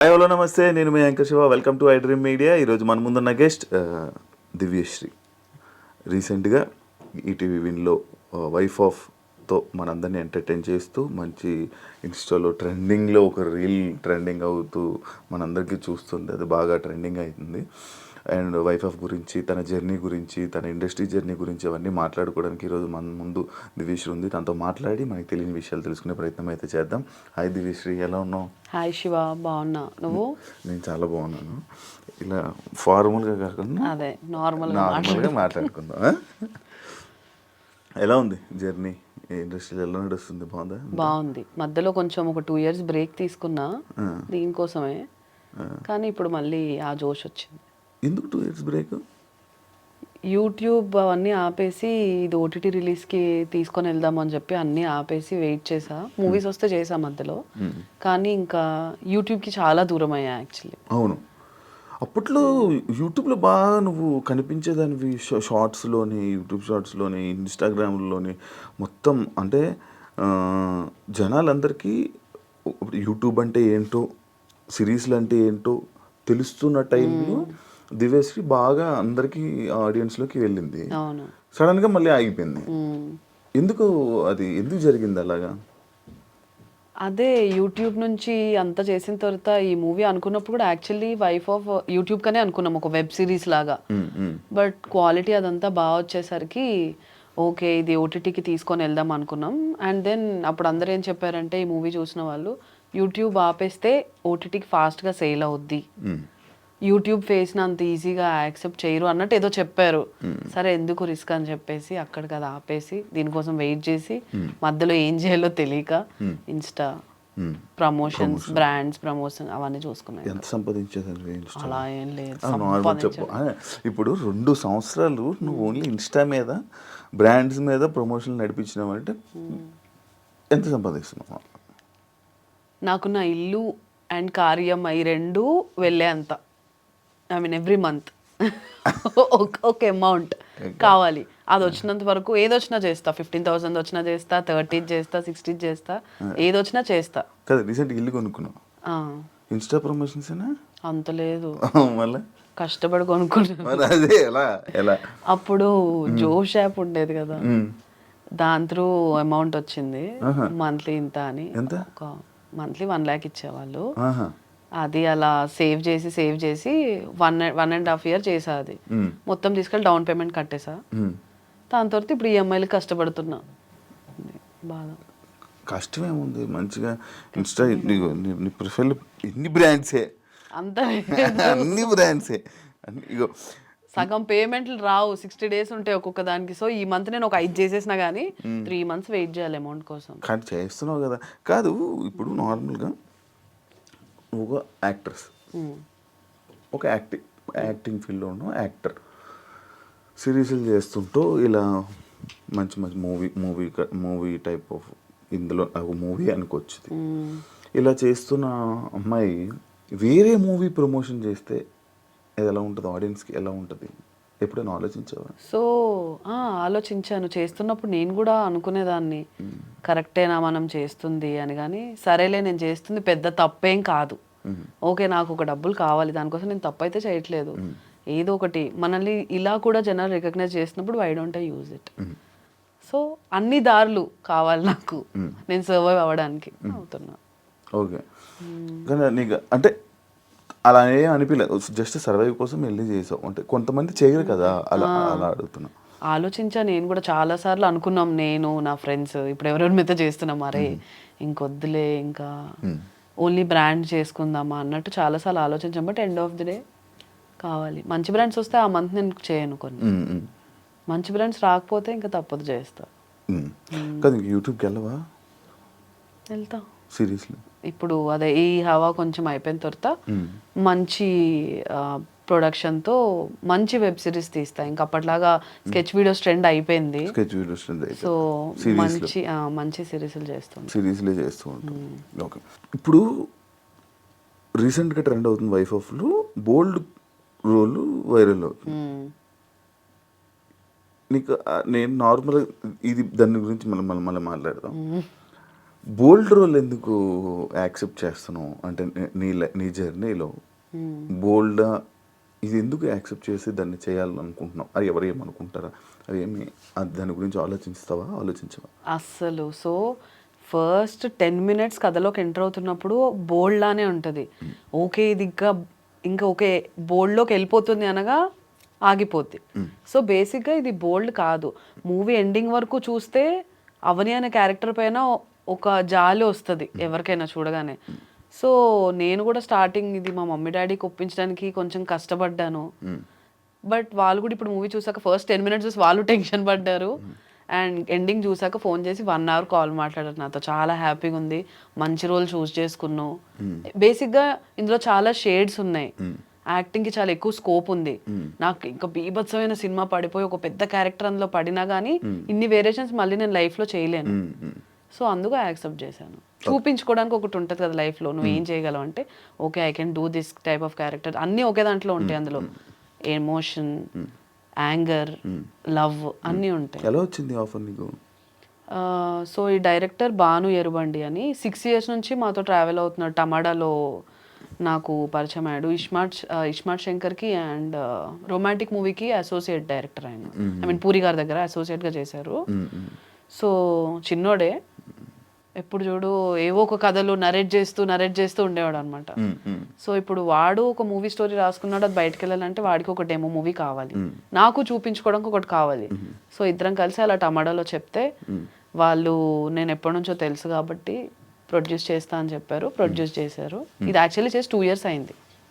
Hi hello నమస్తే, నేను మీ anchor Shiva. Welcome to I dream media. ఈరోజు మన ముందున్న గెస్ట్ దివ్యశ్రీ. రీసెంట్గా ఈటీవీ విన్లో వైఫ్ ఆఫ్తో మనందరినీ ఎంటర్టైన్ చేస్తూ మంచి ఇన్స్టాలో ట్రెండింగ్లో ఒక రీల్ ట్రెండింగ్ అవుతూ మనందరికీ చూస్తుంది. అది బాగా ట్రెండింగ్ అవుతుంది. అండ్ వైఫ్ ఆఫ్ గురించి, తన జర్నీ గురించి, తన ఇండస్ట్రీ జర్నీ గురించి అవన్నీ మాట్లాడుకోవడానికి ఈరోజు మన ముందు దివ్యశ్రీ ఉంది. తనతో మాట్లాడి మనకి తెలియని విషయాలు తెలుసుకునే ప్రయత్నం అయితే చేద్దాం. హాయ్ దివ్యశ్రీ, ఎలా ఉన్నావు? హాయ్ శివ, బాగున్నా. నువ్వు? నేను చాలా బాగున్నాను. ఇలా ఫార్మల్గా కాకుండా అదే నార్మల్గా మాట్లాడుకుందాం. ఎలా ఉంది జర్నీ? ఇండస్ట్రీలో ఎలా నడుస్తుంది? బాగుంది. మధ్యలో కొంచెం ఒక 2 years బ్రేక్ తీసుకున్నా దీనికోసమే, కానీ ఇప్పుడు మళ్ళీ ఆ జోష్ వచ్చింది. ఎందుకు 2 years బ్రేక్? యూట్యూబ్ అవన్నీ ఆపేసి ఇది ఓటీటీ రిలీజ్కి తీసుకొని వెళ్దామని చెప్పి అన్నీ ఆపేసి వెయిట్ చేసా. మూవీస్ వస్తే చేసా మధ్యలో, కానీ ఇంకా యూట్యూబ్కి చాలా దూరం అయ్యా యాక్చువల్లీ. అవును, అప్పట్లో యూట్యూబ్లో బాగా నువ్వు కనిపించేదానివి. షార్ట్స్లోని, యూట్యూబ్ షార్ట్స్లోని, ఇన్స్టాగ్రామ్లోని మొత్తం. అంటే జనాలందరికీ యూట్యూబ్ అంటే ఏంటో, సిరీస్లు అంటే ఏంటో తెలుస్తున్న టైంలో దివ్యశ్రీ బాగా అందరికీ ఆడియన్స్లోకి వెళ్ళింది. సడన్గా మళ్ళీ ఆగిపోయింది. ఎందుకు? అది ఎందుకు జరిగింది అలాగా? అదే యూట్యూబ్ నుంచి అంత చేసిన తర్వాత ఈ మూవీ అనుకున్నప్పుడు కూడా యాక్చువల్లీ వైఫ్ ఆఫ్ యూట్యూబ్ కనే అనుకున్నాం, ఒక వెబ్ సిరీస్ లాగా. బట్ క్వాలిటీ అదంతా బాగా వచ్చేసరికి ఓకే ఇది ఓటీటీకి తీసుకొని వెళ్దాం అనుకున్నాం. అండ్ దెన్ అప్పుడు అందరూ ఏం చెప్పారంటే, ఈ మూవీ చూసిన వాళ్ళు, యూట్యూబ్ ఆపేస్తే ఓటీటీకి ఫాస్ట్గా సేల్ అవుద్ది, యూట్యూబ్ ఫేస్ని అంత ఈజీగా యాక్సెప్ట్ చేయరు అన్నట్టు ఏదో చెప్పారు. సరే ఎందుకు రిస్క్ అని చెప్పేసి అక్కడికి అది ఆపేసి దీనికోసం వెయిట్ చేసి మధ్యలో ఏం చేయాలో తెలియక ఇన్స్టా ప్రమోషన్స్, బ్రాండ్స్ ప్రమోషన్ అవన్నీ చూసుకున్నాను. ఎంత సంపాదించేదండి? అలా ఏం లేదు. చెప్పు. ఇప్పుడు 2 సంవత్సరాలు నువ్వు ఓన్లీ ఇన్స్టా మీద, బ్రాండ్స్ మీద ప్రమోషన్ నడిపించినావు అంటే ఎంత సంపాదిస్తున్నావు? నాకు నా ఇల్లు అండ్ కార్యం అవి 2 వెళ్ళే అంత, ఐ మీన్ ఎవ్రీ మంత్ ఒక అమౌంట్ కావాలి. అది వచ్చినంత వరకు ఏదొచ్చినా చేస్తా. 15,000 వచ్చినా చేస్తా, 30 చేస్తా, 60 చేస్తా, ఏదొచ్చినా చేస్తా. కదా రీసెంట్ ఇల్లు కొనుక్కున్నావు, ఇన్స్టా ప్రమోషన్స్ అంత లేదు, మళ్ళీ కష్టపడి కొనుక్కున్నాను. అదే ఎలా అప్పుడు జోష్ యాప్ ఉండేది కదా, దాని త్రూ అమౌంట్ వచ్చింది. మంత్లీ ఇంత అని, ఒక మంత్లీ 1 lakh ఇచ్చేవాళ్ళు. అది అలా సేవ్ చేసి 1.5 year చేసా. అది మొత్తం తీసుకెళ్ళి డౌన్ పేమెంట్ కట్టేసా. దాని తర్వాత ఇప్పుడు ఈఎంఐలు కష్టపడుతున్నా. బాగా కష్టమేముంది, మంచిగా ఇన్స్టా నీ ప్రొఫైల్ ఎన్ని బ్రాండ్సే, అంతా అన్ని బ్రాండ్సే. ఇగో సగం పేమెంట్లు రావు, 60 days ఉంటాయి ఒక్కొక్క దానికి. సో ఈ మంత్ నేను ఒక 5 చేసేసినా కానీ 3 months వెయిట్ చేయాలి అమౌంట్ కోసం. కానీ చేస్తున్నావు కదా. కాదు, ఇప్పుడు నార్మల్గా ఒక యాక్ట్రెస్, ఒక యాక్టింగ్ ఫీల్డ్లో ఉన్న యాక్టర్, సిరీస్లు చేస్తుంటూ ఇలా మంచి మూవీ టైప్ ఆఫ్, ఇందులో ఒక మూవీ అనుకోవచ్చు, ఇలా చేస్తున్న అమ్మాయి వేరే మూవీ ప్రమోషన్ చేస్తే ఎలా ఉంటుంది? ఆడియన్స్కి ఎలా ఉంటుంది? ఎప్పుడైనా ఆలోచించావా? సో ఆలోచించాను. చేస్తున్నప్పుడు నేను కూడా అనుకునేదాన్ని, కరెక్టేనా మనం చేస్తుంది అని. కానీ సరేలే, నేను చేస్తుంది పెద్ద తప్పేం కాదు. ఓకే, నాకు ఒక డబ్బులు కావాలి, దానికోసం నేను తప్పు అయితే చేయట్లేదు. ఏదో ఒకటి మనల్ని ఇలా కూడా జనాలు రికగ్నైజ్ చేసినప్పుడు why don't I use it? So అన్ని దారులు కావాలి నాకు, నేను సర్వైవ్ అవ్వడానికి అవుతున్నా. ఓకే, కానీ నీకు అంటే అలా ఏం అనిపించలేదు, జస్ట్ సర్వైవ్ కోసం వెళ్ళి చేసావు అంటే? కొంతమంది చేయరు కదా, అలా అడుగుతున్నా. ఆలోచించా నేను కూడా చాలాసార్లు. అనుకున్నాం నేను, నా ఫ్రెండ్స్, ఇప్పుడు ఎవరెవరి మీద చేస్తున్నాం, మరే ఇంకొద్దులే, ఇంకా ఓన్లీ బ్రాండ్ చేసుకుందామా అన్నట్టు చాలాసార్లు ఆలోచించాం. But end of the day కావాలి. మంచి బ్రాండ్స్ వస్తే ఆ మంత్ నేను చేయను. కొన్ని మంచి బ్రాండ్స్ రాకపోతే ఇంకా తప్పదు, చేస్తా. కదా యూట్యూబ్కి వెళ్ళవా? వెళ్తా సీరియస్లీ. ఇప్పుడు అదే ఈ హవా కొంచెం అయిపోయిన తర్వాత మంచి ప్రొడక్షన్తో మంచి వెబ్ సిరీస్ తీస్తా. ఇంకా అప్పట్లాగా స్కెచ్ వీడియోస్ ట్రెండ్ అయిపోయింది. సో మంచి సిరీస్లు చేస్తూ ఉంటాం. ఓకే, ఇప్పుడు రీసెంట్గా ట్రెండ్ అవుతుంది వైఫ్ ఆఫ్లో, బోల్డ్ రోల్ వైరల్ అవుతుంది. నీకు నేను నార్మల్గా ఇది దాని గురించి మళ్ళీ మాట్లాడదాం. బోల్డ్ రోల్ ఎందుకు యాక్సెప్ట్ చేస్తున్నావు అంటే నీ జర్నీలో బోల్డ్ ఇది ఎందుకు యాక్సెప్ట్ చేసి దాన్ని చేయాలనుకుంటున్నావు? అది ఎవరు ఏమనుకుంటారా అది ఏమి దాని గురించి ఆలోచించవా? అస్సలు. సో ఫస్ట్ 10 మినిట్స్ కథలోకి ఎంటర్ అవుతున్నప్పుడు బోల్డ్ లానే ఉంటుంది. ఓకే ఇది ఇంకా ఓకే బోల్డ్లోకి వెళ్ళిపోతుంది అనగా ఆగిపోద్ది. సో బేసిక్గా ఇది బోల్డ్ కాదు. మూవీ ఎండింగ్ వరకు చూస్తే అవని అనే క్యారెక్టర్ పైన ఒక జాలి వస్తుంది ఎవరికైనా చూడగానే. సో నేను కూడా స్టార్టింగ్ ఇది మా మమ్మీ డాడీకి ఒప్పించడానికి కొంచెం కష్టపడ్డాను. బట్ వాళ్ళు కూడా ఇప్పుడు మూవీ చూసాక ఫస్ట్ 10 మినిట్స్ చూసి వాళ్ళు టెన్షన్ పడ్డారు. అండ్ ఎండింగ్ చూసాక ఫోన్ చేసి 1 అవర్ కాల్ మాట్లాడారు నాతో. చాలా హ్యాపీగా ఉంది, మంచి రోల్ చూస్ చేసుకున్నావు. బేసిక్గా ఇందులో చాలా షేడ్స్ ఉన్నాయి, యాక్టింగ్కి చాలా ఎక్కువ స్కోప్ ఉంది. నాకు ఇంకా బీభత్సమైన సినిమా పడిపోయి ఒక పెద్ద క్యారెక్టర్ అందులో పడినా కానీ ఇన్ని వేరియేషన్స్ మళ్ళీ నేను లైఫ్లో చేయలేను. సో అందుకు యాక్సెప్ట్ చేశాను. చూపించుకోవడానికి ఒకటి ఉంటుంది కదా లైఫ్లో, నువ్వు ఏం చేయగలవు అంటే okay I can do this type of character. అన్నీ ఒకే దాంట్లో ఉంటాయి, అందులో ఎమోషన్, యాంగర్, లవ్ అన్నీ ఉంటాయి. ఎలా వచ్చింది ఆఫర్ నీకు? సో ఈ డైరెక్టర్ భాను ఎరుబండి అని 6 years నుంచి మాతో ట్రావెల్ అవుతున్నాడు. టమాడాలో నాకు పరిచయం అయ్యాడు. ఇస్మార్ట్ శంకర్కి అండ్ రొమాంటిక్ మూవీకి అసోసియేట్ డైరెక్టర్ ఆయన. ఐ మీన్ పూరి గారి దగ్గర అసోసియేట్గా చేశారు. సో చిన్నోడే, ఎప్పుడు చూడు ఏవో ఒక కథలు నరేట్ చేస్తూ ఉండేవాడు అనమాట. సో ఇప్పుడు వాడు ఒక మూవీ స్టోరీ రాసుకున్నాడు, అది బయటకు వెళ్ళాలంటే వాడికి ఒక డెమో మూవీ కావాలి, నాకు చూపించుకోవడానికి ఒకటి కావాలి. సో ఇద్దరం కలిసి అలా టమాటాలో చెప్తే వాళ్ళు నేను ఎప్పటి నుంచో తెలుసు కాబట్టి ప్రొడ్యూస్ చేస్తా అని చెప్పారు. ప్రొడ్యూస్ చేశారు. ఇది యాక్చువల్లీ చేసి 2 years అయింది.